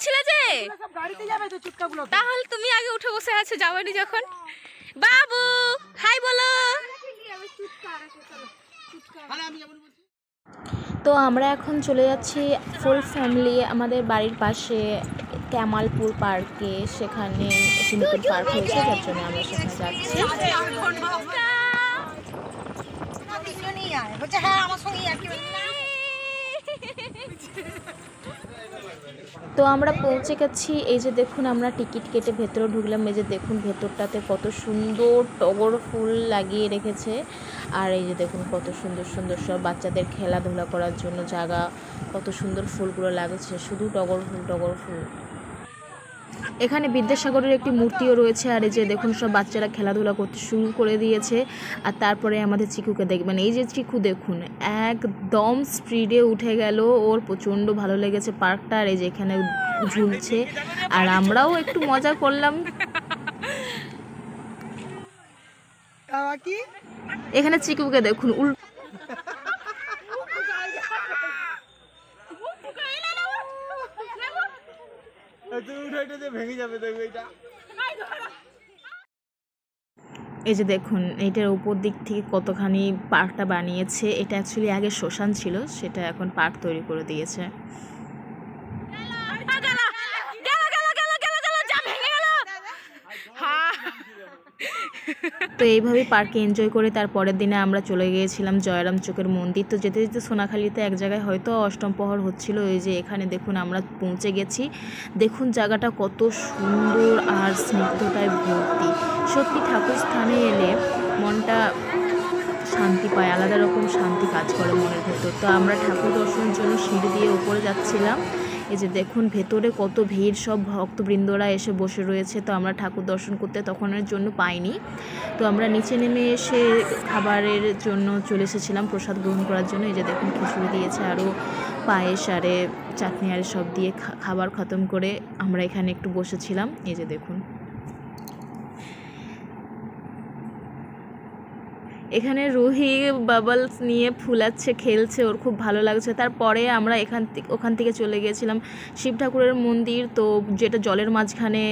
বলছিলে যে তাহলে তুমি আগে উঠে বসে আছো, যাওনি যখন। বাবু হাই বলো। তো আমরা এখন চলে যাচ্ছি ফুল ফ্যামিলি আমাদের বাড়ির পাশে কামালপুর পার্কে। সেখানে একটি নতুন পার্ক হয়েছে, যার জন্য আমরা সেখানে যাচ্ছি। তো আমরা পৌঁছে গেছি। এই যে দেখুন, আমরা টিকিট কেটে ভেতরে ঢুকলাম। এই যে দেখুন ভেতরটাতে কত সুন্দর টগর ফুল লাগিয়ে রেখেছে। আর এই যে দেখুন কত সুন্দর সুন্দর সব বাচ্চাদের খেলাধুলা করার জন্য জায়গা। কত সুন্দর ফুলগুলো লাগছে, শুধু টগর ফুল টগর ফুল। এখানে বিদ্যাসাগরের একটি মূর্তিও রয়েছে। আর এই যে দেখুন সব বাচ্চারা খেলাধুলা করতে শুরু করে দিয়েছে। আর তারপরে আমাদের চিকুকে দেখবেন, এই যে চিকু দেখুন একদম স্পিডে উঠে গেল, ওর প্রচণ্ড ভালো লেগেছে পার্কটা। আর এই যে এখানে ঝুলছে, আর আমরাও একটু মজা করলাম। এখানে চিকুকে দেখুন এই যে দেখুন এইটার উপর দিক থেকে কতখানি পার্কটা বানিয়েছে। এটা অ্যাকচুয়ালি আগে শ্মশান ছিল, সেটা এখন পার্ক তৈরি করে দিয়েছে। তো এইভাবেই পার্কে এনজয় করে তার পরের দিনে আমরা চলে গিয়েছিলাম জয়রাম চোখের মন্দির। তো যেতে যেতে সোনাখালীতে এক জায়গায় হয়তো অষ্টম প্রহর হচ্ছিল। এই যে এখানে দেখুন আমরা পৌঁছে গেছি। দেখুন জায়গাটা কত সুন্দর আর স্নিগ্ধতায় ভর্তি। সত্যি ঠাকুর স্থানে এলে মনটা শান্তি পায়, আলাদা রকম শান্তি কাজ করে মনের ভেতর। তো আমরা ঠাকুর দর্শনের জন্য সিঁড়ি দিয়ে উপরে যাচ্ছিলাম। এই যে দেখুন ভেতরে কত ভিড়, সব ভক্তবৃন্দরা এসে বসে রয়েছে। তো আমরা ঠাকুর দর্শন করতে তখনের জন্য পাইনি। তো আমরা নিচে নেমে এসে খাবারের জন্য চলে এসেছিলাম প্রসাদ গ্রহণ করার জন্য। এই যে দেখুন খিচুড়ি দিয়েছে, আরও পায়েস আরে চাটনি আরে সব দিয়ে খাবার খতম করে আমরা এখানে একটু বসেছিলাম। এই যে দেখুন এখানে রুহি বাবলস নিয়ে ফুলাচ্ছে, খেলছে, ওর খুব ভালো লাগছে। তারপরে আমরা ওখান থেকে চলে গিয়েছিলাম শিব ঠাকুরের মন্দির, তো যেটা জলের মাঝখানে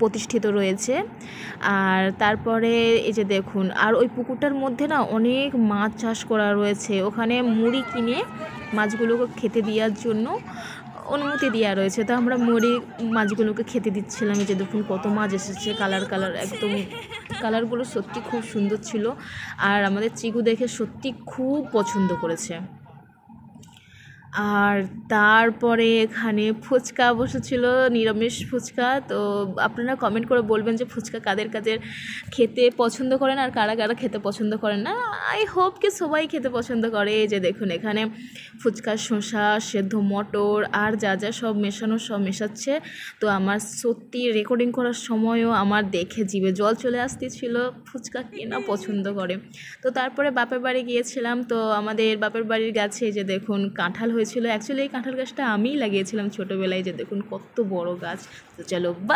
প্রতিষ্ঠিত রয়েছে। আর তারপরে এই যে দেখুন, আর ওই পুকুরটার মধ্যে না অনেক মাছ চাষ করা রয়েছে। ওখানে মুড়ি কিনে মাছগুলোকে খেতে দেওয়ার জন্য অনুমতি দেওয়া রয়েছে। তো আমরা মুড়ি মাছগুলোকে খেতে দিচ্ছিলাম। এই যে দেখুন কত মাছ এসেছে, কালার একদম কালারগুলো সত্যি খুব সুন্দর ছিল। আর আমাদের চিকু দেখে সত্যি খুব পছন্দ করেছে। আর তারপরে এখানে ফুচকা বসেছিল, নিরামিষ ফুচকা। তো আপনারা কমেন্ট করে বলবেন যে ফুচকা কাদের কাদের খেতে পছন্দ করেন আর কারা কারা খেতে পছন্দ করেন না। আই হোপ কি সবাই খেতে পছন্দ করে। এই যে দেখুন এখানে ফুচকা, শসা, সেদ্ধ মটর আর যা যা সব মেশানো সব মেশাচ্ছে। তো আমার সত্যি রেকর্ডিং করার সময়ও আমার দেখে জিভে জল চলে আসতেছিল, ফুচকা কে না পছন্দ করে। তো তারপরে বাপের বাড়ি গিয়েছিলাম। তো আমাদের বাপের বাড়ির গাছে যে দেখুন কাঁঠাল হয়েছিল। অ্যাকচুয়ালি এই কাঁঠাল গাছটা আমিই লাগিয়েছিলাম ছোটোবেলায়। যে দেখুন কত বড় গাছ। তো চলো বা